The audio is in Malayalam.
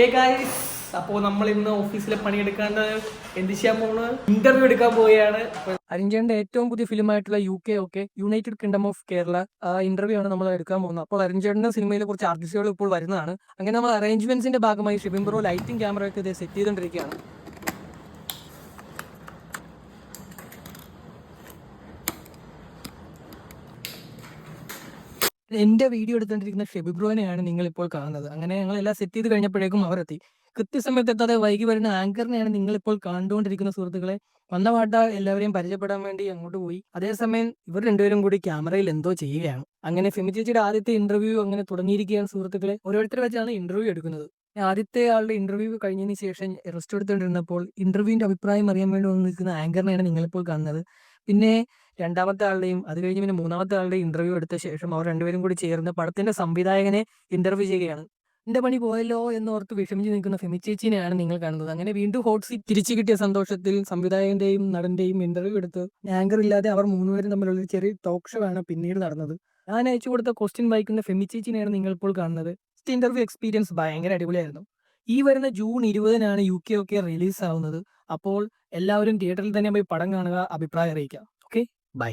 ഹേ ഗൈസ്, അപ്പോൾ നമ്മൾ ഇന്ന് ഓഫീസിലെ പണിയെടുക്കാണ്ട് എന്ത് ചെയ്യാൻ പോകുന്നത്, ഇന്റർവ്യൂ എടുക്കാൻ പോവുകയാണ്. അരിഞ്ചേന്റെ ഏറ്റവും പുതിയ ഫിലിമായിട്ടുള്ള UK United kingdom of Kerala interview ആണ് നമ്മൾ എടുക്കാൻ പോകുന്നത്. അപ്പോൾ അരിഞ്ചേന്റെ സിനിമയിലെ കുറച്ച് ആർട്ടിസ്റ്റുകൾ ഇപ്പോൾ വരുന്നതാണ്. അങ്ങനെ നമ്മൾ അറേഞ്ച്മെന്റ്സിന്റെ ഭാഗമായി ഷിബിൻ ബ്രോ ലൈറ്റിംഗ് ക്യാമറ ഒക്കെ ഇത് സെറ്റ് ചെയ്തുകൊണ്ടിരിക്കുകയാണ്. എന്റെ വീഡിയോ എടുത്തുകൊണ്ടിരിക്കുന്ന ഷെബി ബ്രോനെയാണ് നിങ്ങൾ ഇപ്പോൾ കാണുന്നത്. അങ്ങനെ ഞങ്ങൾ എല്ലാം സെറ്റ് ചെയ്ത് കഴിഞ്ഞപ്പോഴേക്കും അവർ എത്തി. കൃത്യസമയത്ത് എത്താതെ വൈകി വരുന്ന ആങ്കറിനെയാണ് നിങ്ങൾ ഇപ്പോൾ കണ്ടുകൊണ്ടിരിക്കുന്ന സുഹൃത്തുക്കളെ. വന്ന പാട്ട എല്ലാവരെയും പരിചയപ്പെടാൻ വേണ്ടി അങ്ങോട്ട് പോയി. അതേസമയം ഇവർ രണ്ടുപേരും കൂടി ക്യാമറയിൽ എന്തോ ചെയ്യുകയാണ്. അങ്ങനെ ഫെമി ചേച്ചിയുടെ ആദ്യത്തെ ഇന്റർവ്യൂ അങ്ങനെ തുടങ്ങിയിരിക്കുകയാണ് സുഹൃത്തുക്കളെ. ഓരോരുത്തരെ വെച്ചാണ് ഇന്റർവ്യൂ എടുക്കുന്നത്. ആദ്യത്തെ ആളുടെ ഇന്റർവ്യൂ കഴിഞ്ഞതിന് ശേഷം റെസ്റ്റ് എടുത്തുകൊണ്ടിരുന്നപ്പോൾ ഇന്റർവ്യൂവിന്റെ അഭിപ്രായം അറിയാൻ വേണ്ടി വന്ന് നിൽക്കുന്ന ആങ്കറിനെയാണ് നിങ്ങളിപ്പോൾ കാണുന്നത്. പിന്നെ രണ്ടാമത്തെ ആളുടെയും അത് കഴിഞ്ഞ് പിന്നെ മൂന്നാമത്തെ ആളുടെയും ഇന്റർവ്യൂ എടുത്ത ശേഷം അവർ രണ്ടുപേരും കൂടി ചേർന്ന് പടത്തിന്റെ സംവിധായകനെ ഇന്റർവ്യൂ ചെയ്യുകയാണ്. എന്റെ പണി പോയല്ലോ എന്നോർത്ത് വിഷമിച്ച് നിൽക്കുന്ന ഫെമി ചേച്ചിനെയാണ് നിങ്ങൾ കാണുന്നത്. അങ്ങനെ വീണ്ടും ഹോട്ട് സീറ്റ് തിരിച്ചു കിട്ടിയ സന്തോഷത്തിൽ സംവിധായകന്റെയും നടന്റെയും ഇന്റർവ്യൂ എടുത്ത് ആങ്കർ ഇല്ലാതെ അവർ മൂന്നുപേരും തമ്മിലുള്ള ഒരു ചെറിയ ടോക്ക് ഷോ ആണ് പിന്നീട് നടന്നത്. ഞാൻ അയച്ചു കൊടുത്ത ക്വസ്റ്റ്യൻ വായിക്കുന്ന ഫെമി ചേച്ചിനെയാണ് നിങ്ങൾ ഇപ്പോൾ കാണുന്നത്. ഇന്റർവ്യൂ എക്സ്പീരിയൻസ് ഭയങ്കര അടിപൊളിയായിരുന്നു. ഈ വരുന്ന ജൂൺ 20-നാണ് UK റിലീസ് ആവുന്നത്. അപ്പോൾ എല്ലാവരും തിയേറ്ററിൽ തന്നെ പോയി പടം കാണുക, അഭിപ്രായം അറിയിക്കുക. Okay, by.